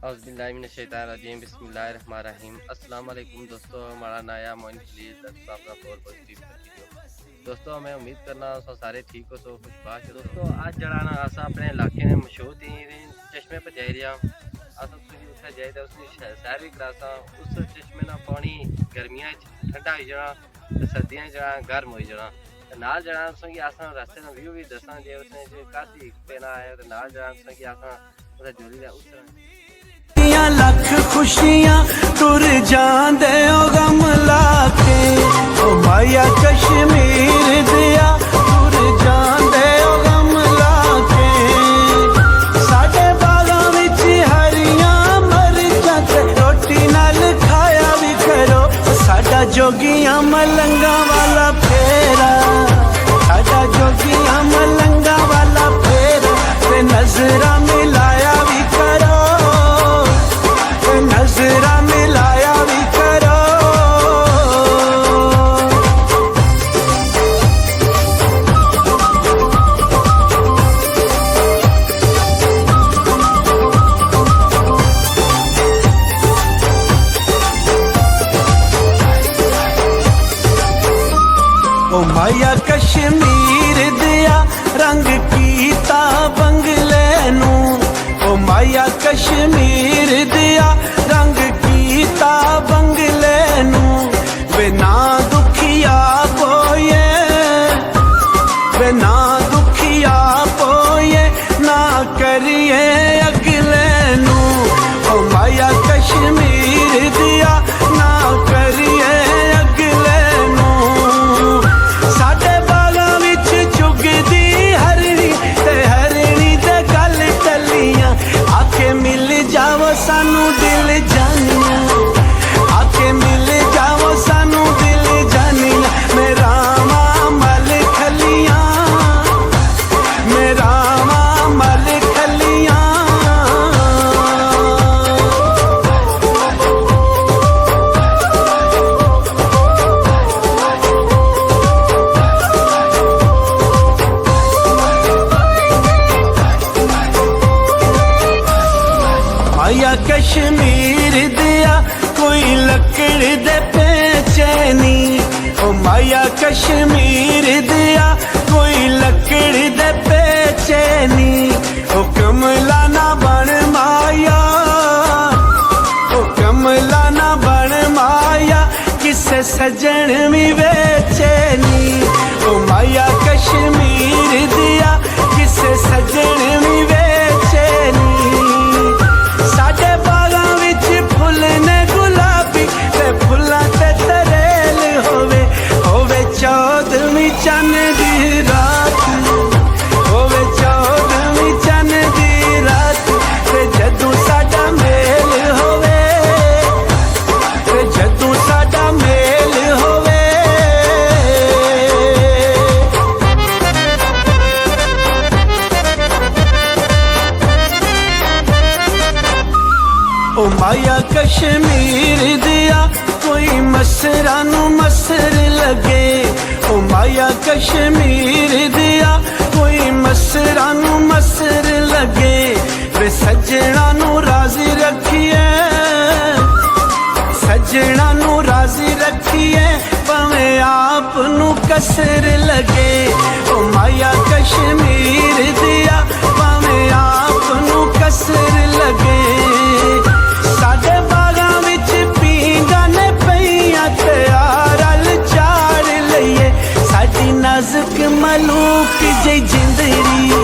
औज़ुबिल्लाहिमिनश्शैतानिर्रजीम बिस्मिल्लाहिर्रहमानिर्रहीम। अस्सलाम वालेकुम दोस्तों, हमारा नया मोइन प्लीज आपका फॉर पॉजिटिव वीडियो। दोस्तों मैं उम्मीद करना सो सारे ठीक हो सो खुशबाश हो। दोस्तों आज जड़ा ना अस अपने इलाके में मशहूर थी चश्मे पर जाई रहा अस उत्थे जाइदा उसकी सैर भी करासा। उस चश्मे ना पानी गर्मियां ठंडा हो जाना ते सर्दियां जड़ा गर्म हो जाना नाल जड़ा कि अस रस्ते का व्यू भी दसा जे उसने काफी पेना आया ते नाल जड़ा कि अस उस जोड़ी दा उस लख खुशियां तुर जांदे ओ गम लाके ओ माया कश्मीर दिया तुर जांदे ओ गम लाके साडे बागां विच हरियां मरचां ते रोटी नाल खाया भी करो साडा जोगियां मलंगा वाला फेरा साडा जोगियां मलंगा वाला फेरा ते नजरा मिलाया भी करो नजरा मिलाया भी करो। ओ माया कश्मीर दिया रंग कीता बंगले नू ओ माया कश्मीर दिया रंग कीता बंगले नू वे ना दुखिया पोए वे ना दुखिया पोए ना करिए अगले नू ओ माया कश्मीर दिया ना करिए अगले नू साडे बागां विच चुगदी हरणी ते हरणी ते गल टलियां आके मिल जाओ सानू दिल जानिया आके मिल जाओ सानू दिल जानिया मेरा मल खलियां मेरा मल खलियां माया कश्मीर दिया कोई लकड़ दे पेचे नी ओ माया कश्मीर दिया कोई लकड़ दे पेचे नी ओ कमला ना बन माया ओ कमला ना बन माया किसे सजन भी बेचे नी ओ माया कश्मीर दिया किसे सजन भी बेचे नी साडे बागां विच फुल ने गुलाबी ते फुल्लां ते तरेल होवे होवे चौदहवीं चन्न दी रात होवे चौदहवीं चन्न दी रात ते जदों साडा मेल होवे ते जदों साडा मेल होवे ओ माया कश्मीर दिया कोई मसरा नू मसर लगे ओ माया कश्मीर दिया कोई मसरा नू मसर लगे वे सजना नू राजी रखिए सजना नू राजी रखिए भावे आप नू कसर लगे ओ माया कश्मीर दिया भावे आप नू कसर लगे साडे बागां विच पींगा ने पईयां त्यारल चाड़ लईए साडी नाजुक मलूक जी जिंदड़ी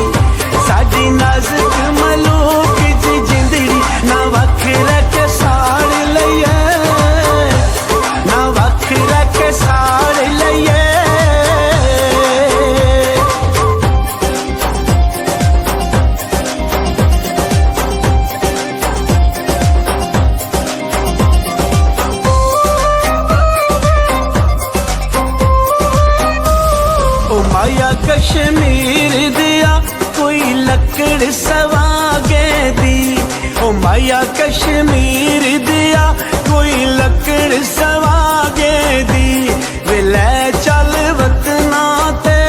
साडी नाजुक मलूक जी जिंदड़ी ना वख रख साड़ लईए ना वख रख साड़ लईए माया कश्मीर दिया कोई लकड़ सवागे दी ओ माया कश्मीर दिया कोई लकड़ सवागे दी वे ले चल वतना ते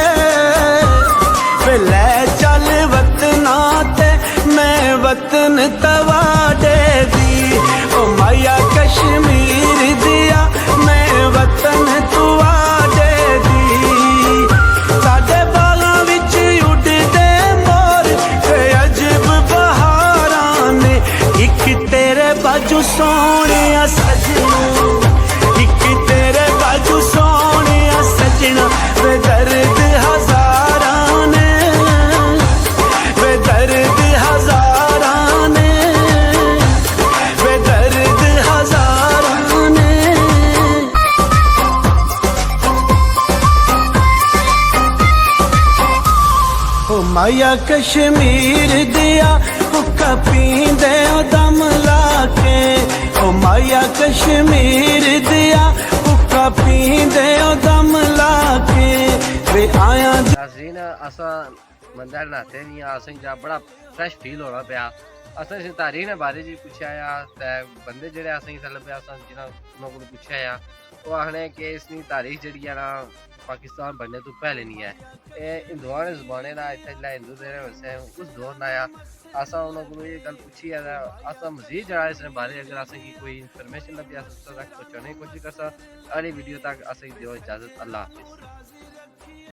वे ले चल वतना ते मैं वतन तवाडे सोने सजना, एक तेरे बाजू सोने सजना, वे दर्द हजारां ने, वे दर्द हजारां ने, वे दर्द हजारां ने। ओ माया कश्मीर दिया हुक्का पींदे ओ दम लाके, ओ माया कश्मीर दिया हुक्का पींदे ओ दम लाके, वे आया नाज़रीन असा मंदिर नहाते नहीं असें जा बड़ा फ्रेश फील होना पिया। असें इस तारीख ने बारे जी पुछया ते बंदे जेह्ड़े असें थल्ले पे असें जिन्हां कोल पुछया ओह् आखने कि इसकी तारीख जेह्ड़ी है ना पाकिस्तान बनने तो पहले नहीं है, एह् हिंदुआं दे जमाने दा इत्थै जेल्लै हिंदू दे वैसे उस दौर दा आया। असां उ'नें कोल एह् गल्ल पुच्छी ऐ ते असां मजीद जेह्ड़ा इस बारे अगर असेंगी कोई इंफॉर्मेशन लब्भी अस उस तक पहुंचाने दी कोशिश करसा। अगली वीडियो तक असेंगी देओ इजाजत, अल्लाह हाफिज़।